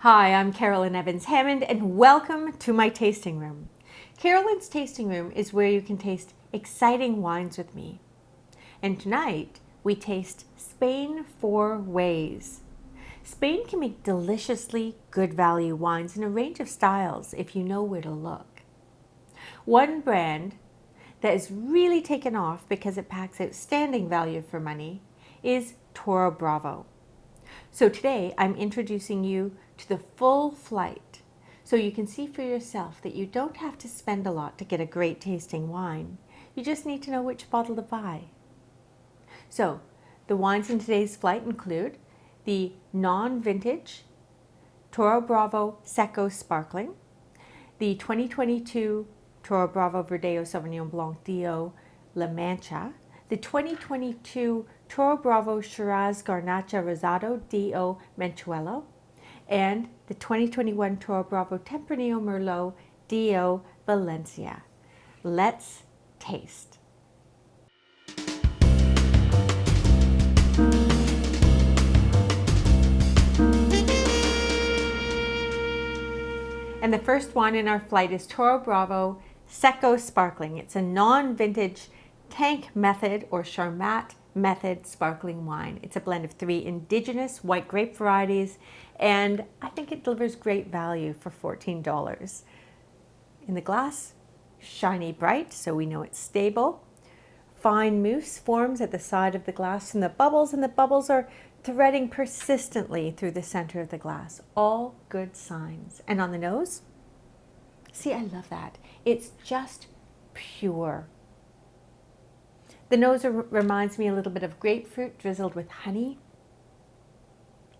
Hi, I'm Carolyn Evans-Hammond and welcome to my tasting room. Carolyn's tasting room is where you can taste exciting wines with me. And tonight we taste Spain 4 ways. Spain can make deliciously good value wines in a range of styles if you know where to look. One brand that has really taken off because it packs outstanding value for money is Toro Bravo. So today I'm introducing you to the full flight so you can see for yourself that you don't have to spend a lot to get a great tasting wine. You just need to know which bottle to buy. So the wines in today's flight include the non-vintage Toro Bravo Seco Sparkling, the 2022 Toro Bravo Verdejo Sauvignon Blanc DO La Mancha, the 2022 Toro Bravo Shiraz Garnacha Rosado DO Manchuela, and the 2021 Toro Bravo Tempranillo Merlot DO Valencia. Let's taste. And the first one in our flight is Toro Bravo Seco Sparkling. It's a non-vintage tank method or Charmat method sparkling wine. It's a blend of 3 indigenous white grape varieties, and I think it delivers great value for $14. In the glass, shiny bright, so we know it's stable. Fine mousse forms at the side of the glass from the bubbles, and the bubbles are threading persistently through the center of the glass. All good signs. And on the nose, see, I love that. It's just pure. The nose reminds me a little bit of grapefruit drizzled with honey.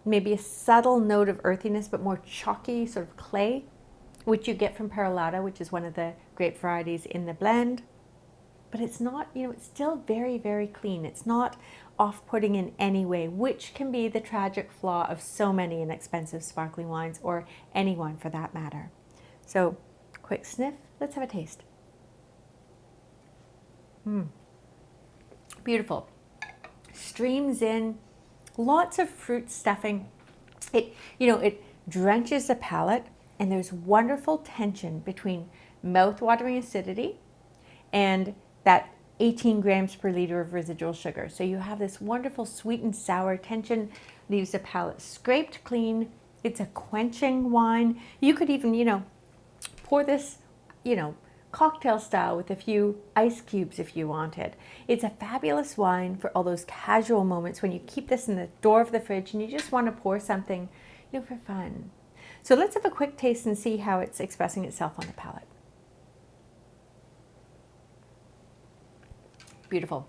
Maybe a subtle note of earthiness, but more chalky, sort of clay, which you get from Perolata, which is one of the grape varieties in the blend. But it's not, it's still very, very clean. It's not off-putting in any way, which can be the tragic flaw of so many inexpensive sparkling wines, or any wine for that matter. So, quick sniff. Let's have a taste. Beautiful. Streams in, lots of fruit stuffing. It drenches the palate, and there's wonderful tension between mouth-watering acidity and that 18 grams per liter of residual sugar. So you have this wonderful sweet and sour tension, leaves the palate scraped clean. It's a quenching wine. You could even, pour this, cocktail style with a few ice cubes if you wanted. It's a fabulous wine for all those casual moments when you keep this in the door of the fridge and you just want to pour something, for fun. So let's have a quick taste and see how it's expressing itself on the palate. Beautiful.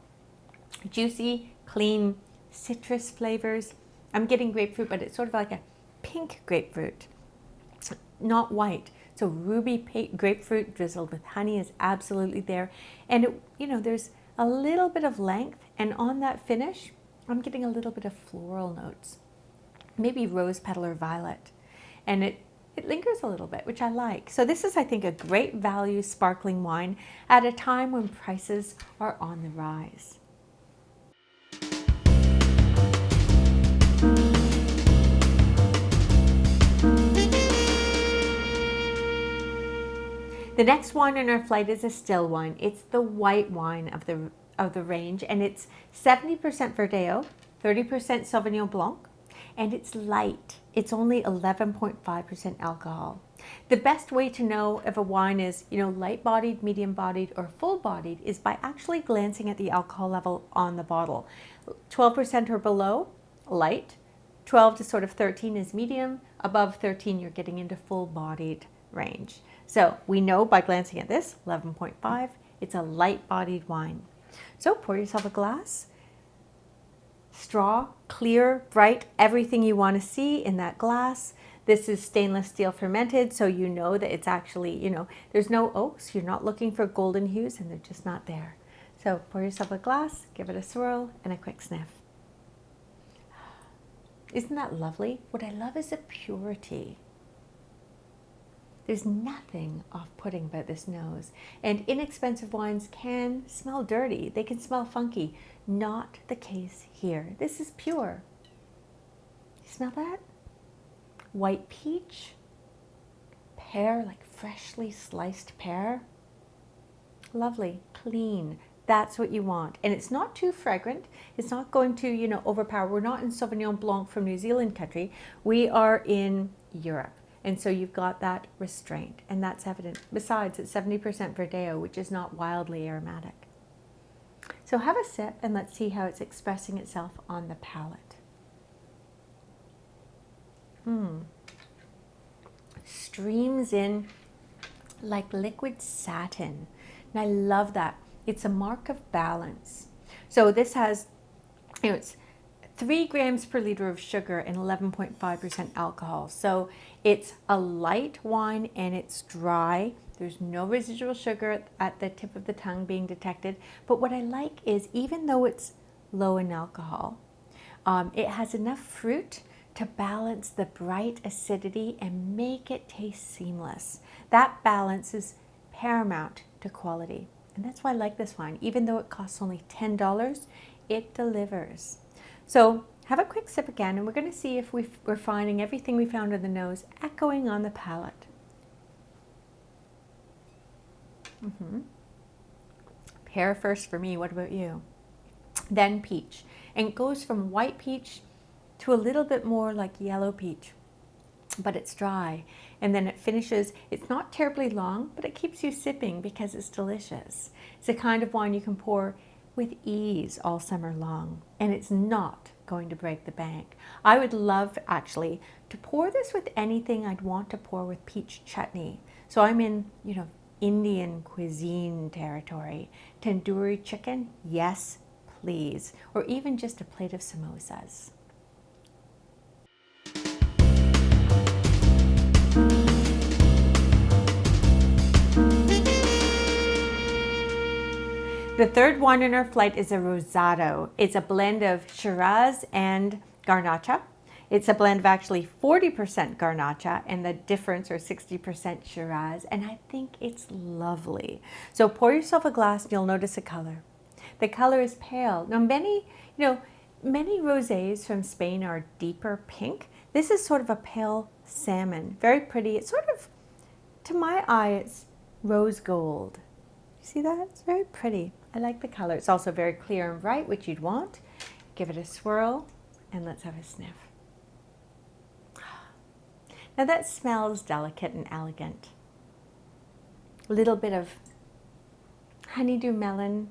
Juicy, clean, citrus flavors. I'm getting grapefruit, but it's sort of like a pink grapefruit, not white. So ruby grapefruit drizzled with honey is absolutely there. And there's a little bit of length, and on that finish, I'm getting a little bit of floral notes, maybe rose petal or violet. And it lingers a little bit, which I like. So this is, I think, a great value sparkling wine at a time when prices are on the rise. The next wine in our flight is a still wine. It's the white wine of the range, and it's 70% Verdejo, 30% Sauvignon Blanc, and it's light. It's only 11.5% alcohol. The best way to know if a wine is, light-bodied, medium-bodied, or full-bodied is by actually glancing at the alcohol level on the bottle. 12% or below, light. 12 to sort of 13 is medium. Above 13, you're getting into full-bodied range. So we know by glancing at this, 11.5, it's a light-bodied wine. So pour yourself a glass. Straw, clear, bright, everything you want to see in that glass. This is stainless steel fermented, so you know that it's actually, there's no oaks. You're not looking for golden hues, and they're just not there. So pour yourself a glass, give it a swirl, and a quick sniff. Isn't that lovely? What I love is the purity. There's nothing off-putting about this nose. And inexpensive wines can smell dirty. They can smell funky. Not the case here. This is pure. You smell that? white peach, pear, like freshly sliced pear. Lovely, clean. That's what you want. And it's not too fragrant. It's not going to, overpower. We're not in Sauvignon Blanc from New Zealand country. We are in Europe. And so you've got that restraint, and that's evident. Besides, it's 70% Verdejo, which is not wildly aromatic. So have a sip and let's see how it's expressing itself on the palate. Streams in like liquid satin. And I love that. It's a mark of balance. So this has, it's 3 grams per liter of sugar and 11.5% alcohol. So it's a light wine and it's dry. There's no residual sugar at the tip of the tongue being detected. But what I like is, even though it's low in alcohol, it has enough fruit to balance the bright acidity and make it taste seamless. That balance is paramount to quality. And that's why I like this wine. Even though it costs only $10, it delivers. So have a quick sip again, and we're going to see if we're finding everything we found on the nose echoing on the palate. Pear first for me. What about you? Then peach. And it goes from white peach to a little bit more like yellow peach, but it's dry. And then it finishes, it's not terribly long, but it keeps you sipping because it's delicious. It's a kind of wine you can pour with ease all summer long, and it's not going to break the bank. I would love actually to pour this with anything. I'd want to pour with peach chutney. So I'm in, Indian cuisine territory. Tandoori chicken, yes, please. Or even just a plate of samosas. The third wine in our flight is a Rosado. It's a blend of Shiraz and Garnacha. It's a blend of actually 40% Garnacha and the difference, or 60% Shiraz, and I think it's lovely. So pour yourself a glass and you'll notice a color. The color is pale. Now many rosés from Spain are deeper pink. This is sort of a pale salmon, very pretty. It's sort of, to my eye, it's rose gold. You see that? It's very pretty. I like the color. It's also very clear and bright, which you'd want. Give it a swirl, and let's have a sniff. Now that smells delicate and elegant. A little bit of honeydew melon,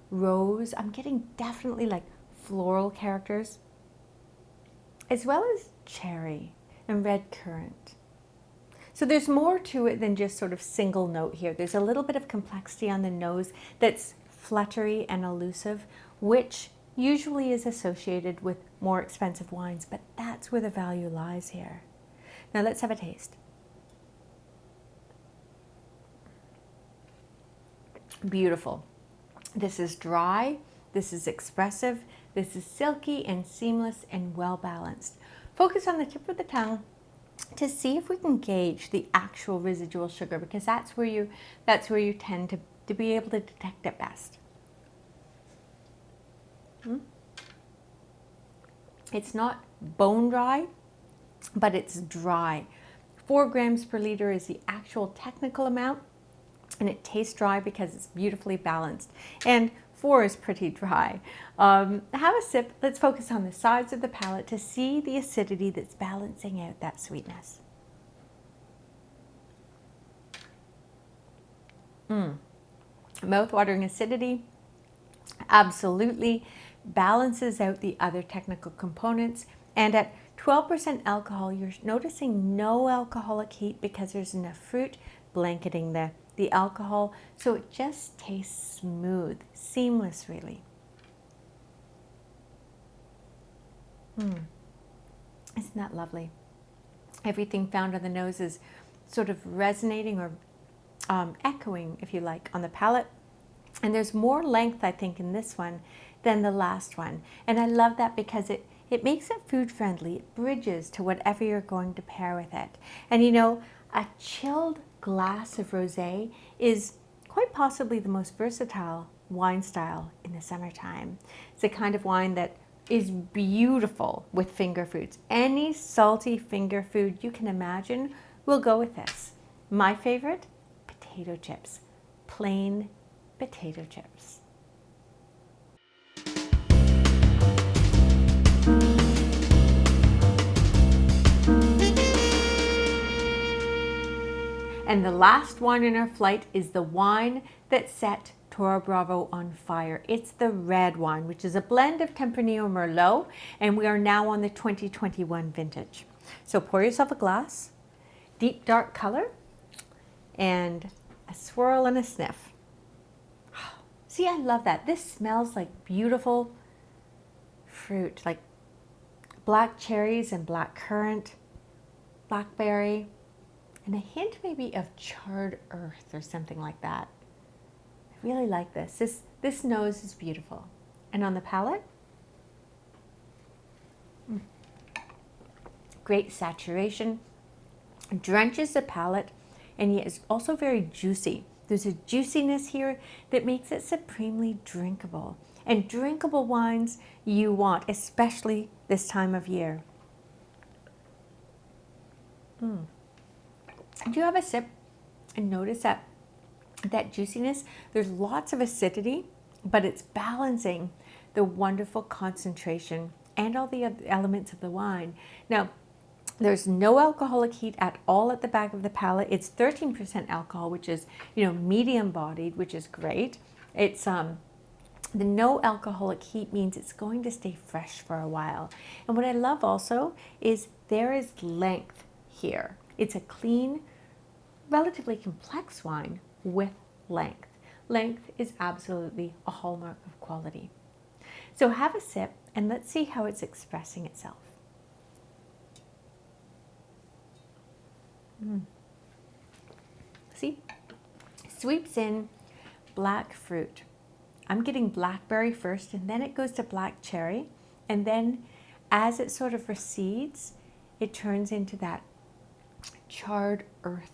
rose. I'm getting definitely like floral characters, as well as cherry and red currant. So there's more to it than just sort of single note here. There's a little bit of complexity on the nose that's fluttery and elusive, which usually is associated with more expensive wines, but that's where the value lies here. Now let's have a taste. Beautiful. This is dry, this is expressive, this is silky and seamless and well balanced. Focus on the tip of the tongue to see if we can gauge the actual residual sugar, because that's where you tend to be able to detect it best. It's not bone dry, but it's dry. 4 grams per liter is the actual technical amount, and it tastes dry because it's beautifully balanced. And 4 is pretty dry. Have a sip. Let's focus on the sides of the palate to see the acidity that's balancing out that sweetness. Mouth-watering acidity absolutely balances out the other technical components. And at 12% alcohol, you're noticing no alcoholic heat because there's enough fruit blanketing the alcohol, so it just tastes smooth, seamless really. Isn't that lovely? Everything found on the nose is sort of resonating or echoing, if you like, on the palate. And there's more length, I think, in this one than the last one. And I love that because it makes it food friendly. It bridges to whatever you're going to pair with it. And a chilled glass of rosé is quite possibly the most versatile wine style in the summertime. It's a kind of wine that is beautiful with finger foods. Any salty finger food you can imagine will go with this. My favorite, potato chips, plain potato chips. And the last wine in our flight is the wine that set Toro Bravo on fire. It's the red wine, which is a blend of Tempranillo and Merlot, and we are now on the 2021 vintage. So pour yourself a glass, deep dark color, and a swirl and a sniff. See, I love that. This smells like beautiful fruit, like black cherries and black currant, blackberry, and a hint maybe of charred earth or something like that. I really like this. This nose is beautiful. And on the palate, great saturation, drenches the palate, and yet it's also very juicy. There's a juiciness here that makes it supremely drinkable. And drinkable wines you want, especially this time of year. Do you have a sip and notice that juiciness? There's lots of acidity, but it's balancing the wonderful concentration and all the other elements of the wine. Now, there's no alcoholic heat at all at the back of the palate. It's 13% alcohol, which is, medium bodied, which is great. It's the no alcoholic heat means it's going to stay fresh for a while. And what I love also is there is length here. It's a clean, relatively complex wine with length. Length is absolutely a hallmark of quality. So have a sip and let's see how it's expressing itself. See, sweeps in black fruit. I'm getting blackberry first, and then it goes to black cherry, and then as it sort of recedes, it turns into that charred earth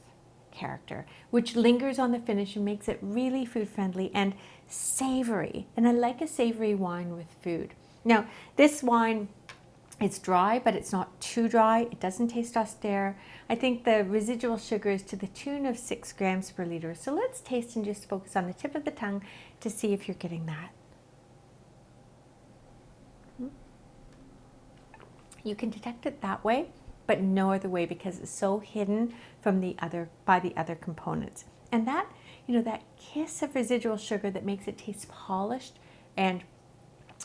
character, which lingers on the finish and makes it really food friendly and savory. And I like a savory wine with food. Now, this wine, it's dry, but it's not too dry. It doesn't taste austere. I think the residual sugar is to the tune of 6 grams per liter. So let's taste and just focus on the tip of the tongue to see if you're getting that. You can detect it that way, but no other way because it's so hidden from by the other components. And that, that kiss of residual sugar that makes it taste polished and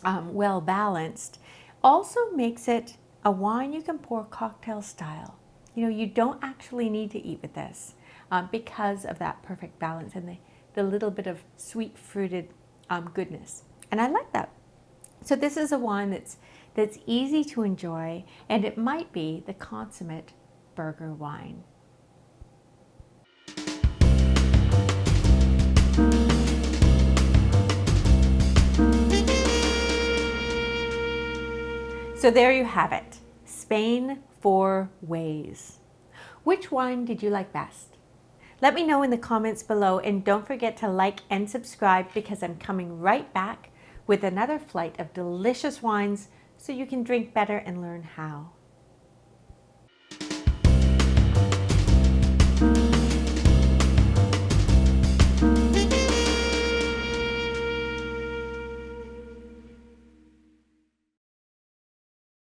well balanced also makes it a wine you can pour cocktail style. You don't actually need to eat with this because of that perfect balance and the little bit of sweet fruited goodness. And I like that. So this is a wine that's easy to enjoy, and it might be the consummate burger wine. So there you have it, Spain 4 ways. Which wine did you like best? Let me know in the comments below, and don't forget to like and subscribe because I'm coming right back with another flight of delicious wines so you can drink better and learn how.